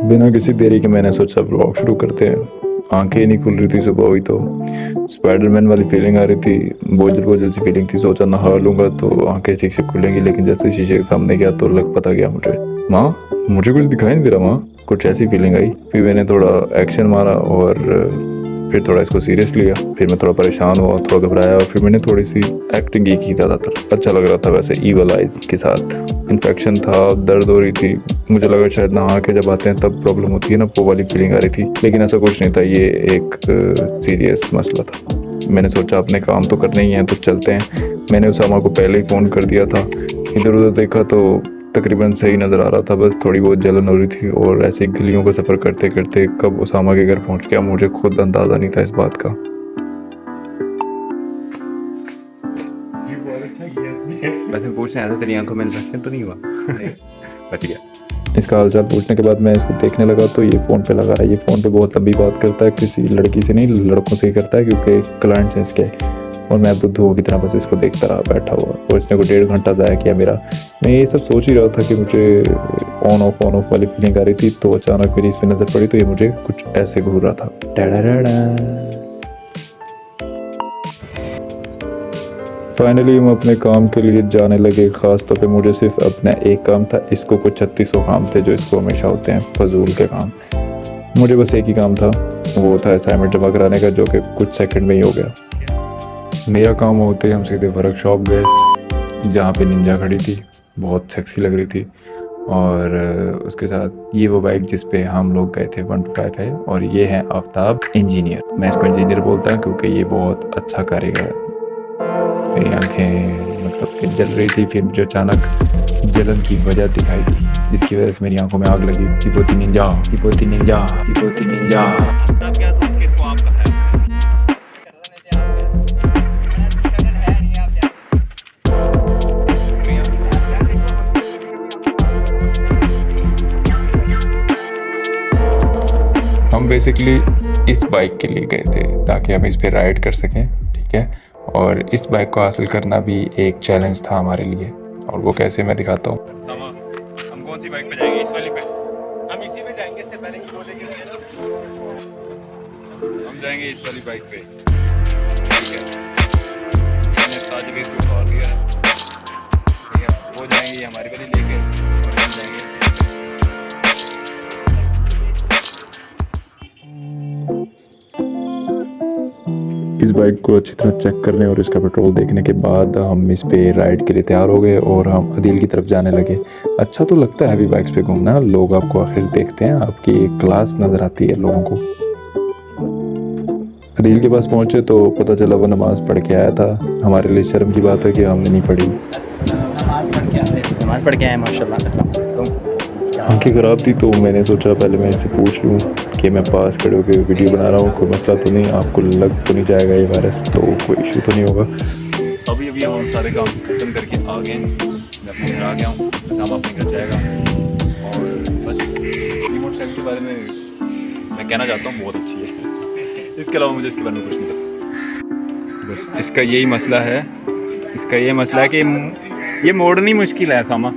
बिना किसी देरी के मैंने सोचा व्लॉग शुरू करते हैं। आंखें ही नहीं खुल रही थी सुबह हुई तो स्पाइडरमैन वाली फीलिंग आ रही थी। बोझल बोझल सी फीलिंग थी। सोचा नहा लूंगा तो आंखें ठीक से खुलेंगी, लेकिन जैसे शीशे के सामने गया तो लग पता गया माँ मुझे कुछ दिखाई नहीं दे रहा। माँ कुछ ऐसी फीलिंग आई। फिर मैंने थोड़ा एक्शन मारा और फिर थोड़ा इसको सीरियस लिया। फिर मैं थोड़ा परेशान हुआ, थोड़ा घबराया और फिर मैंने थोड़ी सी एक्टिंग की ज़्यादातर। अच्छा लग रहा था वैसे ईवल आइज के साथ। इन्फेक्शन था, दर्द हो रही थी। मुझे लगा शायद नहा के जब आते हैं तब प्रॉब्लम होती है ना, वो वाली फीलिंग आ रही थी, लेकिन ऐसा कुछ नहीं था। ये एक सीरियस मसला था। मैंने सोचा अपने काम तो करने ही हैं तो चलते हैं। मैंने उसामा को पहले ही फ़ोन कर दिया था। इधर उधर देखा तो तकरीबन सही नज़र आ रहा था, बस थोड़ी बहुत जलन हो रही थी। और ऐसे गलियों का सफ़र करते करते कब उसामा के घर पहुंच गया मुझे खुद अंदाज़ा नहीं था इस बात का। वैसे पूछने आया था तेरी आंखों में इन्फेक्शन तो नहीं हुआ? बच गया। इसका हालचाल पूछने के बाद मैं इसको देखने लगा तो ये फ़ोन पे लगा रहा है। ये फ़ोन पे बहुत लंबी बात करता है, किसी लड़की से नहीं लड़कों से ही करता है, क्योंकि क्लाइंट है इसके। और मैं बुद्धू की तरह बस इसको देखता रहा बैठा हुआ। और इसने को 1.5 घंटा ज़ाया किया मेरा। मैं ये सब सोच ही रहा था कि मुझे ऑन ऑफ वाली फीलिंग आ रही थी, तो अचानक मेरी इस पर नज़र पड़ी तो ये मुझे कुछ ऐसे घूर रहा था। फाइनली हम अपने काम के लिए जाने लगे। ख़ास तौर पे मुझे सिर्फ अपना एक काम था, इसको कुछ 3600 काम थे जो इसको हमेशा होते हैं फजूल के काम। मुझे बस एक ही काम था, वो था असाइनमेंट जमा कराने का, जो कि कुछ सेकंड में ही हो गया। मेरा काम होते हम सीधे वर्कशॉप गए, जहाँ पे निंजा खड़ी थी, बहुत सेक्सी लग रही थी। और उसके साथ ये वो बाइक जिस पे हम लोग गए थे 125 है। और ये है आफ्ताब इंजीनियर। मैं इसको इंजीनियर बोलता हूँ क्योंकि ये बहुत अच्छा कारीगर है। मेरी आंखें मतलब कि जल रही थी। फिर मुझे अचानक जलन की वजह दिखाई दी, जिसकी वजह से मेरी आंखों में आग लगी। तिपोती निंजा, तिपोती निंजा, तिपोती निंजा। हम बेसिकली इस बाइक के लिए गए थे ताकि हम इस पे राइड कर सकें, ठीक है। और इस बाइक को हासिल करना भी एक चैलेंज था हमारे लिए। और वो कैसे, मैं दिखाता हूँ। हम कौन सी बाइक पे जाएंगे? इस वाली पे? हम इसी पे जाएंगे। इससे पहले की बोलेंगे हम जाएंगे इस वाली बाइक पे, ठीक है। हमने ताजवीर को कॉल किया है, ठीक है। वो जाएंगे हमारी वाली लेके और हम जाएंगे। इस बाइक को अच्छी तरह चेक करने और इसका पेट्रोल देखने के बाद हम इस पे राइड के लिए तैयार हो गए और हम अदील की तरफ जाने लगे। अच्छा तो लगता है हैवी बाइक्स पे घूमना, लोग आपको आखिर देखते हैं, आपकी क्लास नज़र आती है लोगों को। अदील के पास पहुंचे तो पता चला वो नमाज़ पढ़ के आया था। हमारे लिए शर्म की बात है कि हमने नहीं पढ़ी। नमाज पढ़ के आए माशाल्लाह। अस्सलाम वालेकुम। आंखें ख़राब थी तो मैंने सोचा पहले मैं इससे पूछ लूँ कि मैं पास खड़े होकर वीडियो बना रहा हूँ, कोई मसला तो नहीं, आपको लग तो नहीं जाएगा ये वायरस, तो कोई इशू तो नहीं होगा। अभी हम सारे काम खत्म करके आ गए। मैं अपने घर आ गया हूँ, बस हम अपने घर जाएगा। और बस ये मोटरसाइकिल के बारे में मैं कहना चाहता हूँ बहुत अच्छी है। इसके अलावा मुझे इसके बारे में कुछ नहीं पता। बस इसका यही मसला है, कि ये मोड़नी मुश्किल है सामा।